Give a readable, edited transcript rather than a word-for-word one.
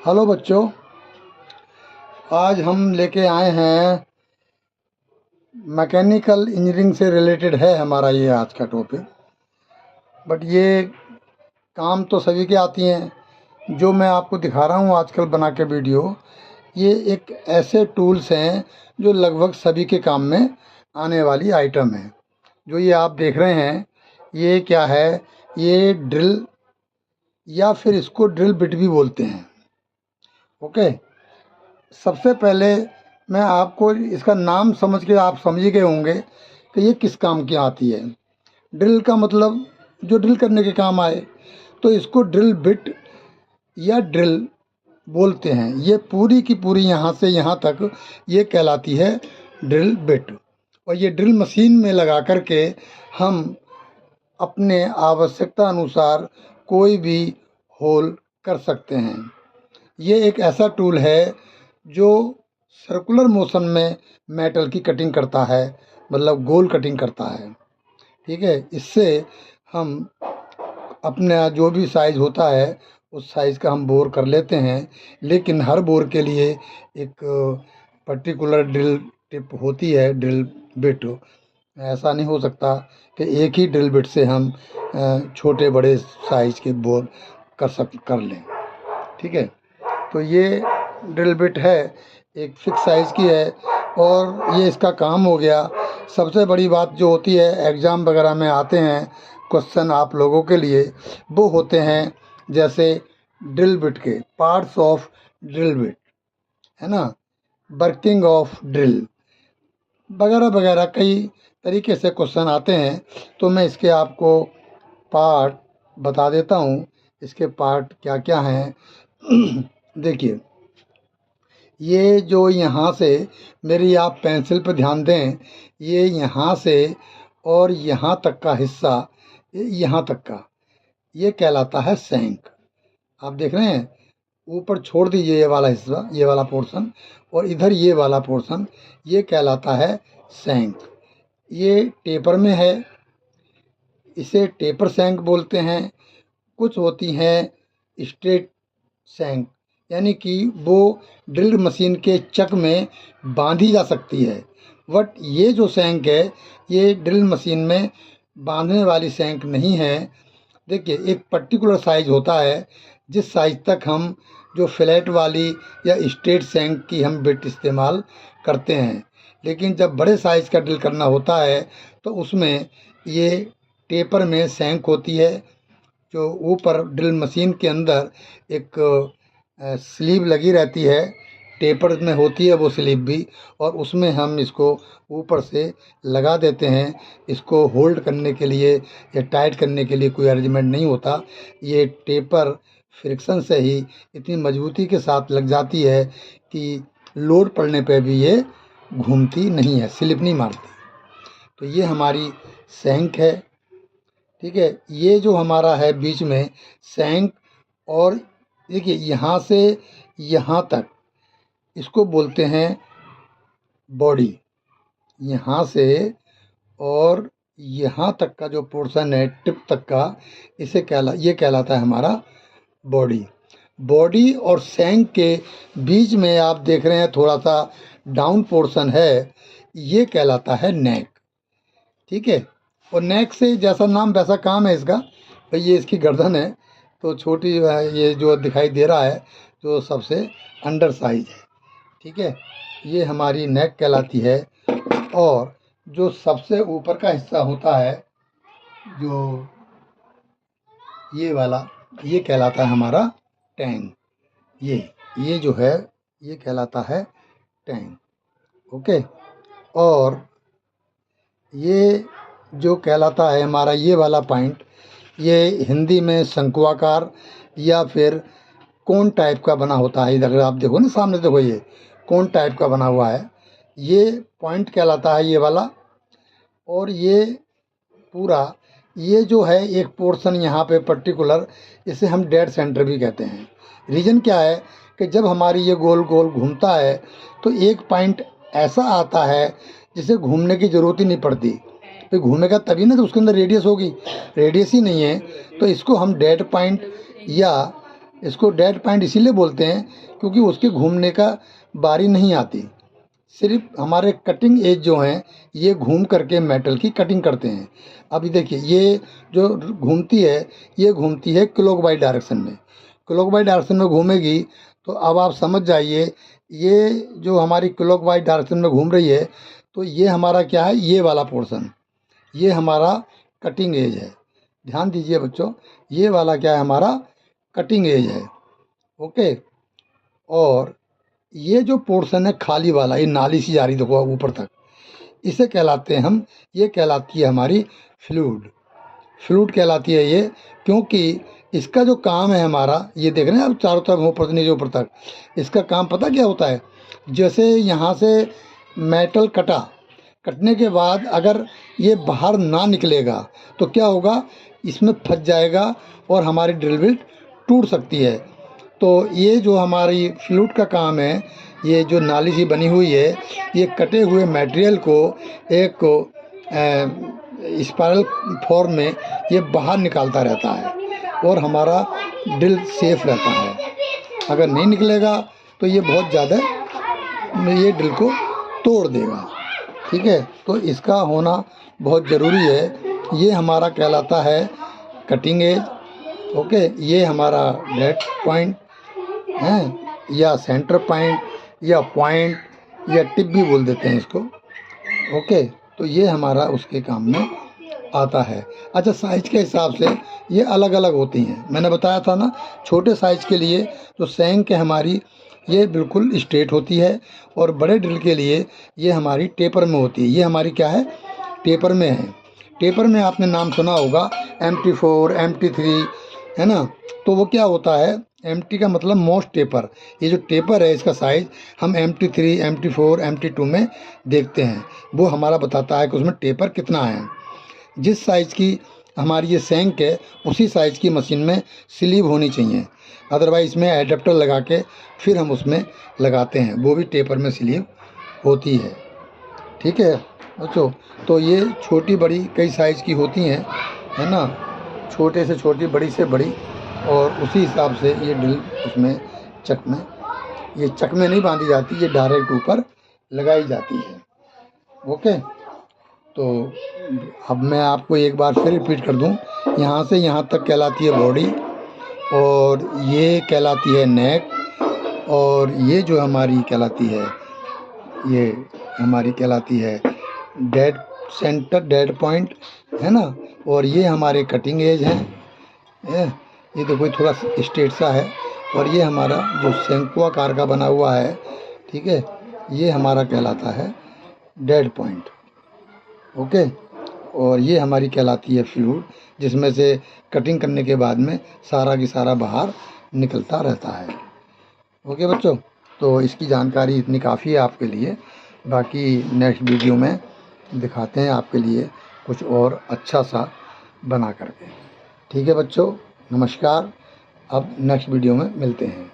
Hello बच्चों, आज हम लेके आए हैं मैकेनिकल इंजीनियरिंग से रिलेटेड है हमारा ये आज का टॉपिक। बट ये काम तो सभी के आती हैं। जो मैं आपको दिखा रहा हूँ आजकल बना के वीडियो, ये एक ऐसे टूल्स हैं जो लगभग सभी के काम में आने वाली आइटम है। जो ये आप देख रहे हैं, ये क्या है? ये ड्रिल या फिर इसको ड्रिल बिट भी बोलते हैं। ओके, सबसे पहले मैं आपको इसका नाम समझ के आप समझ गए होंगे कि ये किस काम की आती है। ड्रिल का मतलब जो ड्रिल करने के काम आए, तो इसको ड्रिल बिट या ड्रिल बोलते हैं। ये पूरी की पूरी यहाँ से यहाँ तक ये कहलाती है ड्रिल बिट। और ये ड्रिल मशीन में लगा करके हम अपने आवश्यकता अनुसार कोई भी होल कर सकते हैं। ये एक ऐसा टूल है जो सर्कुलर मोशन में मेटल की कटिंग करता है, मतलब गोल कटिंग करता है। ठीक है, इससे हम अपना जो भी साइज़ होता है उस साइज़ का हम बोर कर लेते हैं। लेकिन हर बोर के लिए एक पर्टिकुलर ड्रिल टिप होती है, ड्रिल बिट। ऐसा नहीं हो सकता कि एक ही ड्रिल बिट से हम छोटे बड़े साइज़ के बोर कर लें। ठीक है, तो ये ड्रिल बिट है, एक फिक्स साइज़ की है और ये इसका काम हो गया। सबसे बड़ी बात जो होती है, एग्ज़ाम वगैरह में आते हैं क्वेश्चन आप लोगों के लिए, वो होते हैं जैसे ड्रिल बिट के पार्ट्स ऑफ ड्रिल बिट, है ना, वर्किंग ऑफ ड्रिल वगैरह वगैरह कई तरीके से क्वेश्चन आते हैं। तो मैं इसके आपको पार्ट बता देता हूँ, इसके पार्ट क्या क्या हैं। देखिए, ये जो यहाँ से, मेरी आप पेंसिल पर ध्यान दें, ये यहाँ से और यहाँ तक का हिस्सा, यहाँ तक का, ये कहलाता है सैंक। आप देख रहे हैं, ऊपर छोड़ दीजिए ये वाला हिस्सा, ये वाला पोर्शन, और इधर ये वाला पोर्शन, ये कहलाता है सैंक। ये टेपर में है, इसे टेपर सैंक बोलते हैं। कुछ होती हैं स्ट्रेट सैंक, यानी कि वो ड्रिल मशीन के चक में बांधी जा सकती है। बट ये जो सैंक है, ये ड्रिल मशीन में बांधने वाली सैंक नहीं है। देखिए, एक पर्टिकुलर साइज़ होता है जिस साइज़ तक हम जो फ्लैट वाली या स्ट्रेट सैंक की हम बिट इस्तेमाल करते हैं। लेकिन जब बड़े साइज़ का ड्रिल करना होता है तो उसमें ये टेपर में सैंक होती है, जो ऊपर ड्रिल मशीन के अंदर एक स्लीव लगी रहती है, टेपर में होती है वो स्लीव भी, और उसमें हम इसको ऊपर से लगा देते हैं। इसको होल्ड करने के लिए या टाइट करने के लिए कोई अरेंजमेंट नहीं होता। ये टेपर फ्रिक्शन से ही इतनी मजबूती के साथ लग जाती है कि लोड पड़ने पे भी ये घूमती नहीं है, स्लिप नहीं मारती। तो ये हमारी सैंक है। ठीक है, ये जो हमारा है बीच में सैंक, और देखिए यहाँ से यहाँ तक, इसको बोलते हैं बॉडी। यहाँ से और यहाँ तक का जो पोर्शन है टिप तक का, ये कहलाता है हमारा बॉडी। बॉडी और सैंक के बीच में आप देख रहे हैं थोड़ा सा डाउन पोर्शन है, ये कहलाता है नेक। ठीक है, और नेक से जैसा नाम वैसा काम है इसका। भाई ये इसकी गर्दन है, तो छोटी ये जो दिखाई दे रहा है जो सबसे अंडर साइज है। ठीक है, ये हमारी नेक कहलाती है। और जो सबसे ऊपर का हिस्सा होता है, जो ये वाला, ये कहलाता है हमारा टैंक। ये जो है, ये कहलाता है टैंक। ओके, और ये जो कहलाता है हमारा ये वाला पॉइंट, ये हिंदी में शंकुआकार या फिर कोन टाइप का बना होता है। इधर आप देखो ना, सामने देखो, ये कोन टाइप का बना हुआ है, ये पॉइंट कहलाता है ये वाला। और ये पूरा, ये जो है एक पोर्शन यहाँ पे पर्टिकुलर, इसे हम डेड सेंटर भी कहते हैं। रीज़न क्या है कि जब हमारी ये गोल गोल घूमता है तो एक पॉइंट ऐसा आता है जिसे घूमने की ज़रूरत ही नहीं पड़ती। तो घूमेगा तभी ना, तो उसके अंदर रेडियस होगी, रेडियस ही नहीं है, तो इसको हम डेड पॉइंट या इसको डेड पॉइंट इसीलिए बोलते हैं क्योंकि उसके घूमने का बारी नहीं आती। सिर्फ हमारे कटिंग एज जो हैं ये घूम करके मेटल की कटिंग करते हैं। अभी देखिए ये जो घूमती है ये घूमती है क्लॉकवाइज डायरेक्शन में। क्लॉकवाइज डायरेक्शन में घूमेगी तो अब आप समझ जाइए ये जो हमारी क्लॉकवाइज डायरेक्शन में घूम रही है तो ये हमारा क्या है, ये वाला पोर्शन ये हमारा कटिंग एज है। ध्यान दीजिए बच्चों, ये वाला क्या है, हमारा कटिंग एज है। ओके, और ये जो पोर्शन है खाली वाला, ये नाली सी जा रही देखो ऊपर तक, इसे कहलाते हैं हम, ये कहलाती है हमारी फ्लूइड। फ्लूइड कहलाती है ये, क्योंकि इसका जो काम है हमारा, ये देख रहे हैं आप चारों तरफ ऊपर से नीचे ऊपर तक, इसका काम पता क्या होता है। जैसे यहाँ से मेटल कटने के बाद अगर ये बाहर ना निकलेगा तो क्या होगा, इसमें फंस जाएगा और हमारी ड्रिल बिट टूट सकती है। तो ये जो हमारी फ्लूइड का काम है, ये जो नाली सी बनी हुई है, ये कटे हुए मटेरियल को एक स्पाइरल फॉर्म में ये बाहर निकालता रहता है और हमारा ड्रिल सेफ रहता है। अगर नहीं निकलेगा तो ये बहुत ज़्यादा ये ड्रिल को तोड़ देगा। ठीक है, तो इसका होना बहुत ज़रूरी है। ये हमारा कहलाता है कटिंग एज। ओके, ये हमारा डेड पॉइंट है या सेंटर पॉइंट या पॉइंट या टिप भी बोल देते हैं इसको। ओके, तो ये हमारा उसके काम में आता है। अच्छा, साइज के हिसाब से ये अलग अलग होती हैं। मैंने बताया था ना, छोटे साइज के लिए जो सैंक है हमारी ये बिल्कुल स्ट्रेट होती है और बड़े ड्रिल के लिए ये हमारी टेपर में होती है। ये हमारी क्या है, टेपर में है। टेपर में आपने नाम सुना होगा MT4 MT3, है ना। तो वो क्या होता है, MT का मतलब मोस्ट टेपर। ये जो टेपर है इसका साइज़ हम MT3 MT4 MT2 में देखते हैं। वो हमारा बताता है कि उसमें टेपर कितना है। जिस साइज़ की हमारी ये सैंक है उसी साइज़ की मशीन में स्लीव होनी चाहिए, अदरवाइज इसमें एडेप्टर लगा के फिर हम उसमें लगाते हैं, वो भी टेपर में स्लीव होती है। ठीक है बच्चों, तो ये छोटी बड़ी कई साइज़ की होती हैं, है ना, छोटे से छोटी बड़ी से बड़ी, और उसी हिसाब से ये ड्रिल उसमें ये चक में नहीं बांधी जाती, ये डायरेक्ट ऊपर लगाई जाती है। ओके, तो अब मैं आपको एक बार फिर रिपीट कर दूं, यहाँ से यहाँ तक कहलाती है बॉडी, और ये कहलाती है नेक, और ये जो हमारी कहलाती है ये हमारी कहलाती है डेड सेंटर, डेड पॉइंट, है ना। और ये हमारे कटिंग एज हैं, ये देखो थोड़ा स्ट्रेट सा है, और ये हमारा जो शंकु आकार का बना हुआ है, ठीक है, ये हमारा कहलाता है डेड पॉइंट। ओके, और ये हमारी कहलाती है फ्लूइड, जिसमें से कटिंग करने के बाद में सारा की सारा बाहर निकलता रहता है। ओके बच्चों, तो इसकी जानकारी इतनी काफ़ी है आपके लिए। बाकी नेक्स्ट वीडियो में दिखाते हैं आपके लिए कुछ और अच्छा सा बना करके। ठीक है बच्चों, नमस्कार। अब नेक्स्ट वीडियो में मिलते हैं।